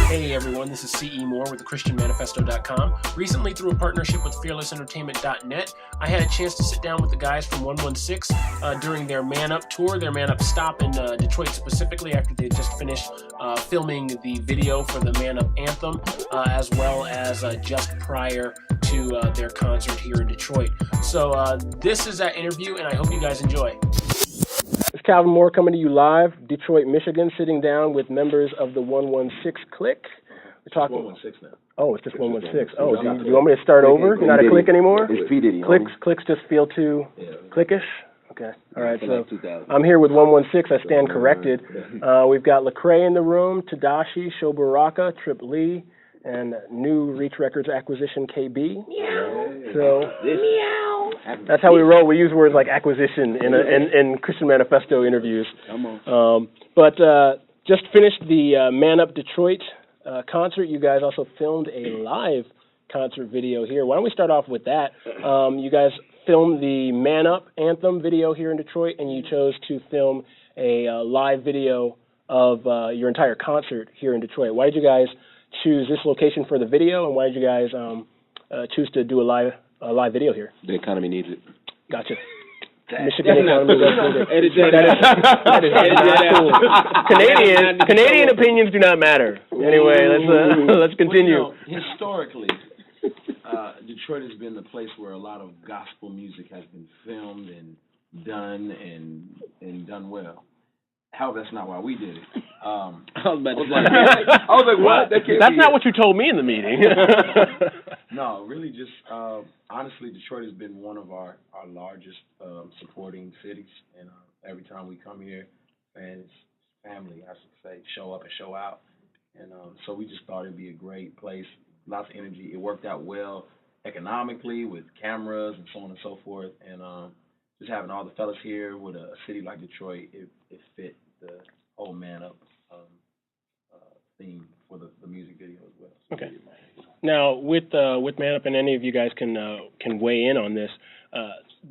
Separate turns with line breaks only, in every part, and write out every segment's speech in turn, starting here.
Hey everyone, this is C.E. Moore with thechristianmanifesto.com. Recently, through a partnership with fearlessentertainment.net, I had a chance to sit down with the guys from 116 during their Man Up tour, their Man Up stop in Detroit specifically, after they just finished filming the video for the Man Up anthem, as well as just prior to their concert here in Detroit. So this is that interview, and I hope you guys enjoy. It's Calvin Moore coming to you live, Detroit, Michigan, sitting down with members of the 116 Clique. We're talking 116 now. Oh, it's just 116. Oh, do you want me to start over? You're not a clique anymore?
It's P. Diddy.
Cliques just feel too cliquish? Okay. All right. So I'm here with 116. I stand corrected. We've got Lecrae in the room, Tedashii, Show Baraka, Trip Lee, and new Reach Records acquisition KB. Meow. So meow. That's how we roll. We use words like acquisition in Christian Manifesto interviews.
Come on.
But just finished the Man Up Detroit concert. You guys also filmed a live concert video here. Why don't we start off with that? You guys filmed the Man Up anthem video here in Detroit, and you chose to film a live video of your entire concert here in Detroit. Why did you guys choose this location for the video, and why did you guys choose to do a live video here?
The economy needs it.
Gotcha. Michigan economy does need it. That is not cool. Canadian opinions do not matter. Anyway, let's continue.
Well, historically, Detroit has been the place where a lot of gospel music has been filmed and done and done well. However, that's not why we did it. I was like, what?
That's not what you told me in the meeting.
No, really just, honestly, Detroit has been one of our largest supporting cities. And every time we come here, fans, family, I should say, show up and show out. And so we just thought it'd be a great place, lots of energy. It worked out well economically with cameras and so on and so forth. And just having all the fellas here with a city like Detroit, it fit the whole Man Up theme for the music video as well. So
okay. Now, with Man Up, and any of you guys can weigh in on this,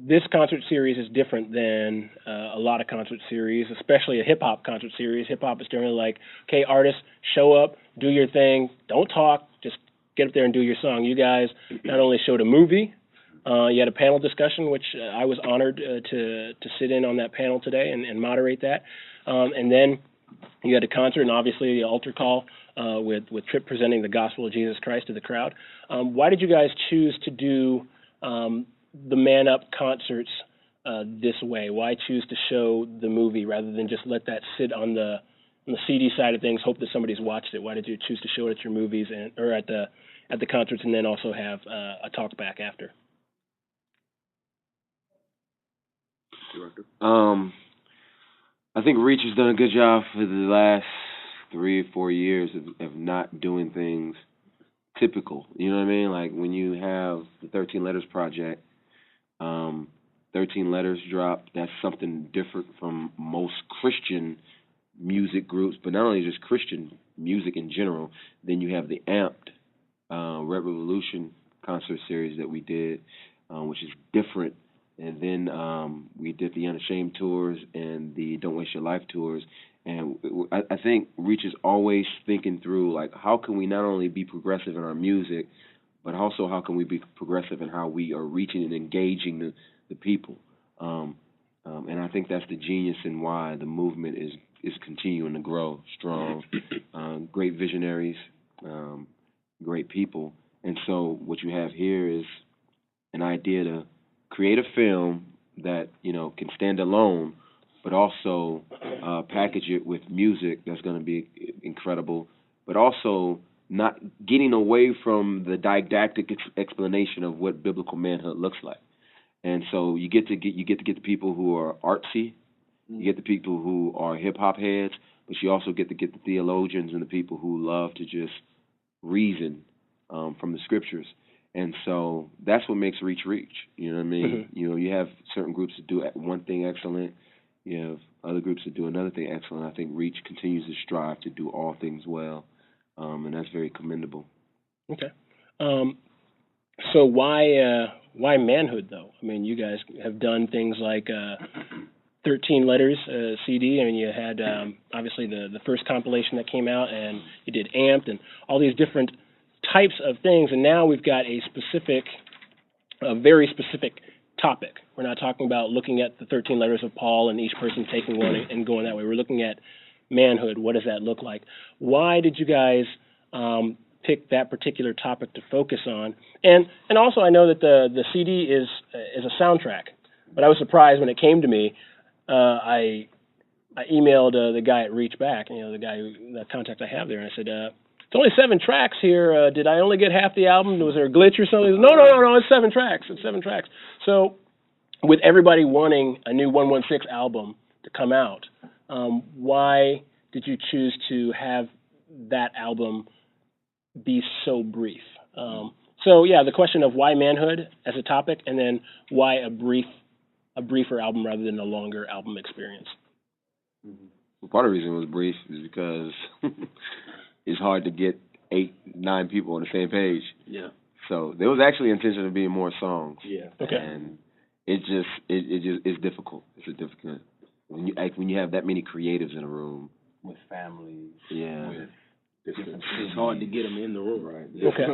this concert series is different than a lot of concert series, especially a hip-hop concert series. Hip-hop is generally like, okay, artists, show up, do your thing, don't talk, just get up there and do your song. You guys not only showed a movie, you had a panel discussion, which I was honored to sit in on that panel today and moderate that. And then you had a concert and obviously the altar call with Tripp presenting the gospel of Jesus Christ to the crowd. Why did you guys choose to do the Man Up concerts this way? Why choose to show the movie rather than just let that sit on the CD side of things, hope that somebody's watched it? Why did you choose to show it at your movies or at the concerts and then also have a talk back after?
I think Reach has done a good job for the last 3 or 4 years of not doing things typical. You know what I mean? Like when you have the 13 Letters Project, 13 Letters drop, that's something different from most Christian music groups, but not only just Christian music in general. Then you have the Amped Red Revolution concert series that we did, which is different. And then we did the Unashamed tours and the Don't Waste Your Life tours. And I think Reach is always thinking through, like, how can we not only be progressive in our music, but also how can we be progressive in how we are reaching and engaging the people. And I think that's the genius in why the movement is continuing to grow strong. Great visionaries, great people. And so what you have here is an idea to create a film that, you know, can stand alone, but also package it with music that's going to be incredible, but also not getting away from the didactic explanation of what biblical manhood looks like. And so you get to get the people who are artsy, you get the people who are hip hop heads, but you also get to get the theologians and the people who love to just reason from the scriptures. And so that's what makes Reach. You know what I mean? Mm-hmm. You know, you have certain groups that do one thing excellent. You have other groups that do another thing excellent. I think Reach continues to strive to do all things well, and that's very commendable.
Okay. So why manhood, though? I mean, you guys have done things like 13 Letters CD. I mean, you had obviously the first compilation that came out, and you did Amped and all these different types of things, and now we've got a very specific topic. We're not talking about looking at the 13 letters of Paul and each person taking one and going that way. We're looking at manhood. What does that look like? Why did you guys pick that particular topic to focus on? And also, I know that the CD is a soundtrack, but I was surprised when it came to me. I emailed the guy at Reachback, the contact I have there, and I said, it's only 7 tracks here. Did I only get half the album? Was there a glitch or something? He said, no, it's 7 tracks. It's 7 tracks. So with everybody wanting a new 116 album to come out, why did you choose to have that album be so brief? The question of why manhood as a topic, and then why a briefer album rather than a longer album experience.
Well, part of the reason it was brief is because it's hard to get 8, 9 people on the same page. Yeah. So there was actually intention of being more songs. Yeah. Okay. And it's difficult. It's difficult when you have that many creatives in a room
with families.
Yeah.
With different cities.
It's hard to get them in the room.
Right.
Okay.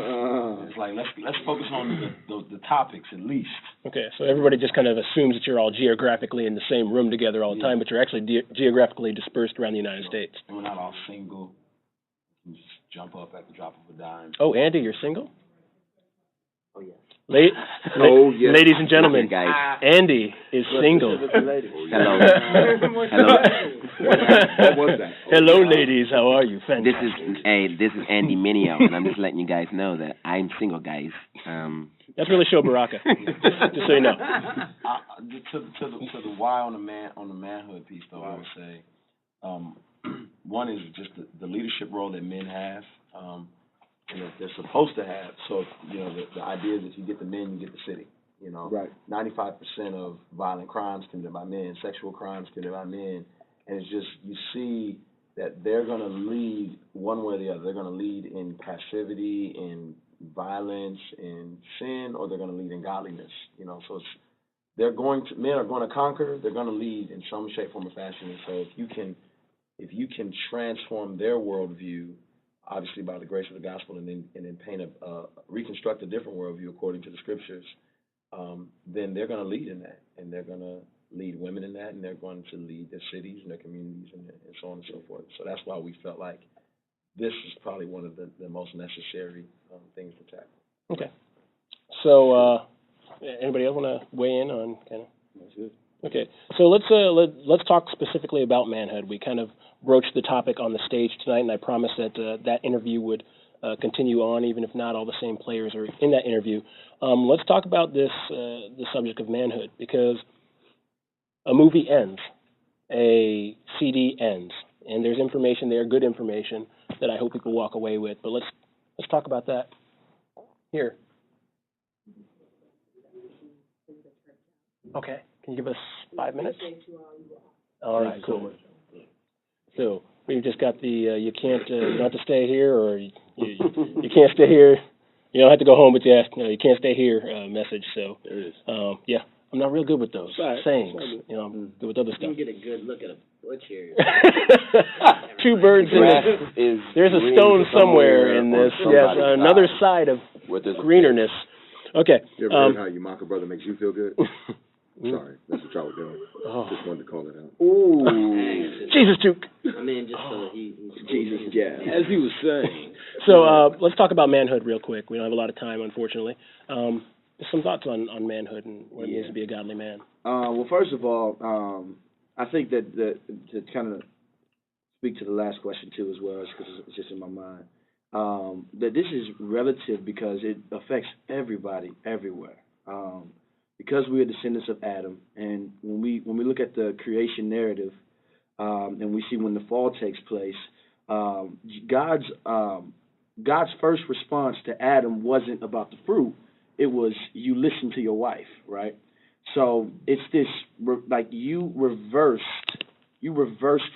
It's like let's focus on the topics at least.
Okay. So everybody just kind of assumes that you're all geographically in the same room together all the time, but you're actually geographically dispersed around the United States.
And we're not all single. You just jump up at the drop of a dime.
Oh, Andy, you're single?
Oh, yes.
Yes. Ladies and gentlemen,
guys.
Andy is single.
Hello.
What was that?
Hello, ladies. How are you?
This is Andy Mineo, and I'm just letting you guys know that I'm single, guys.
That's really show Baraka. Just so you know.
To the why on the manhood piece, though, I would say, one is just the leadership role that men have. And that they're supposed to have. So, the idea is if you get the men, you get the city. Right. 95% of violent crimes committed by men, sexual crimes committed by men, and it's just, you see that they're going to lead one way or the other. They're going to lead in passivity, in violence, in sin, or they're going to lead in godliness. So it's, men are going to conquer. They're going to lead in some shape, form, or fashion. And so if you can transform their worldview, obviously by the grace of the gospel, and then paint reconstruct a different worldview according to the scriptures, then they're going to lead in that, and they're going to lead women in that, and they're going to lead their cities and their communities and so on and so forth. So that's why we felt like this is probably one of the most necessary things to tackle.
Okay. So anybody else want to weigh in on kind of? That's good. Okay, so let's talk specifically about manhood. We kind of broached the topic on the stage tonight, and I promised that that interview would continue on, even if not all the same players are in that interview. Let's talk about the subject of manhood, because a movie ends, a CD ends, and there's information there, good information, that I hope people walk away with. But let's talk about that here. Okay. Can you give us 5 minutes? All right, cool. So we've just got the you don't have to stay here, or you can't stay here. You don't have to go home, but you can't stay here message. So there it is. Yeah, I'm not real good with those sayings. I'm good with other stuff.
You get a good look at a butch here.
2 birds in this. There's a stone somewhere in this. Yes, another side of greenerness. Okay.
You ever heard how you mock a brother makes you feel good? Sorry, that's what y'all were doing. Just wanted to call it out.
Ooh. Jesus, Duke.
I mean, just so he's
Jesus, yeah. As he was saying.
So let's talk about manhood real quick. We don't have a lot of time, unfortunately. Some thoughts on manhood and what it means to be a godly man.
Well, first of all, I think that to kind of speak to the last question too as well, because it's just in my mind, that this is relative because it affects everybody everywhere. Because we are descendants of Adam, and when we look at the creation narrative, and we see when the fall takes place, God's first response to Adam wasn't about the fruit; it was you listen to your wife, right? So it's this like you reversed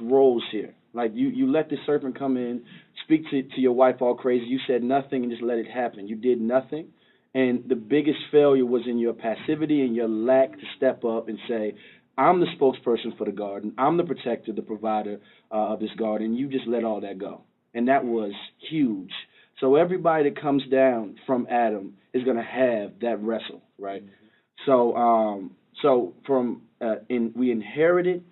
roles here. Like you let the serpent come in, speak to your wife all crazy. You said nothing and just let it happen. You did nothing. And the biggest failure was in your passivity and your lack to step up and say, I'm the spokesperson for the garden. I'm the protector, the provider of this garden. You just let all that go. And that was huge. So everybody that comes down from Adam is going to have that wrestle, right? So we inherited,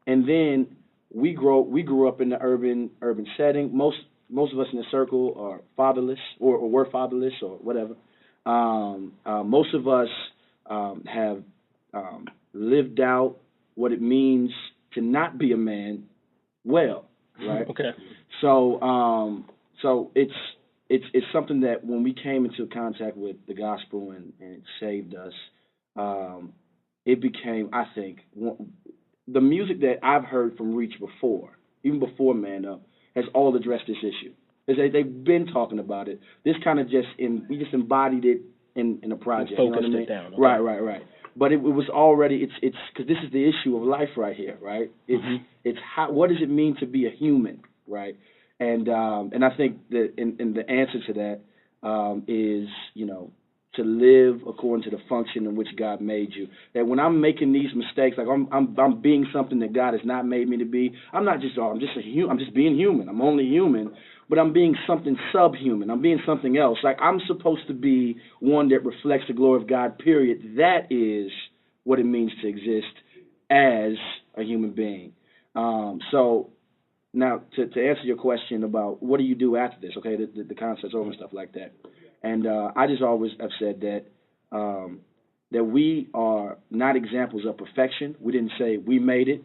and then we grew up in the urban setting. Most of us in the circle are fatherless or were fatherless or whatever. Most of us have lived out what it means to not be a man well, right?
Okay.
So it's something that when we came into contact with the gospel and it saved us, it became, I think, the music that I've heard from Reach before, even before Man Up, has all addressed this issue. They've been talking about it. This kind of we just embodied it in a project.
Focused
you know what I mean?
it down. Okay.
Right. But it was already, it's because this is the issue of life right here, right? It's how, what does it mean to be a human, right? And I think that and the answer to that is, to live according to the function in which God made you. That when I'm making these mistakes, like I'm being something that God has not made me to be. I'm just being human. I'm only human, but I'm being something subhuman. I'm being something else. Like I'm supposed to be one that reflects the glory of God. Period. That is what it means to exist as a human being. So now to answer your question about what do you do after this? Okay, the concert's over and stuff like that. And I just always have said that that we are not examples of perfection. We didn't say we made it,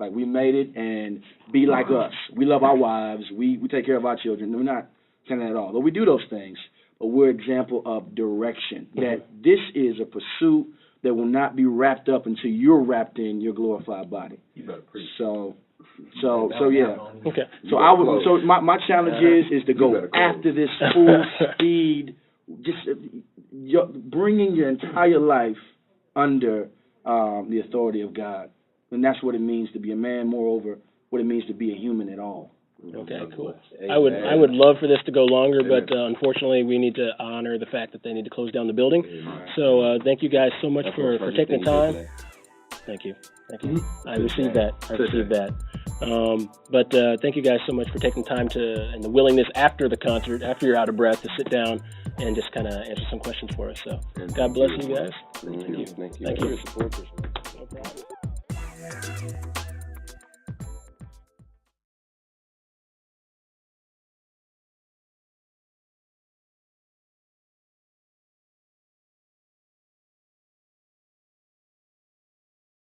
like we made it, and be like us. We love our wives. We take care of our children. We're not saying that at all. But we do those things. But we're an example of direction. That this is a pursuit that will not be wrapped up until you're wrapped in your glorified body.
You better preach.
So yeah.
Okay.
So my challenge is to go after this full speed, just bringing your entire life under the authority of God, and that's what it means to be a man. Moreover, what it means to be a human at all.
Okay, cool. I would love for this to go longer, but unfortunately, we need to honor the fact that they need to close down the building. So thank you guys so much for taking the time. Thank you. I received that. But thank you guys so much for taking time and the willingness after the concert, after you're out of breath, to sit down and just kind of answer some questions for us. So God bless you guys.
Thank you.
Thank you.
No problem.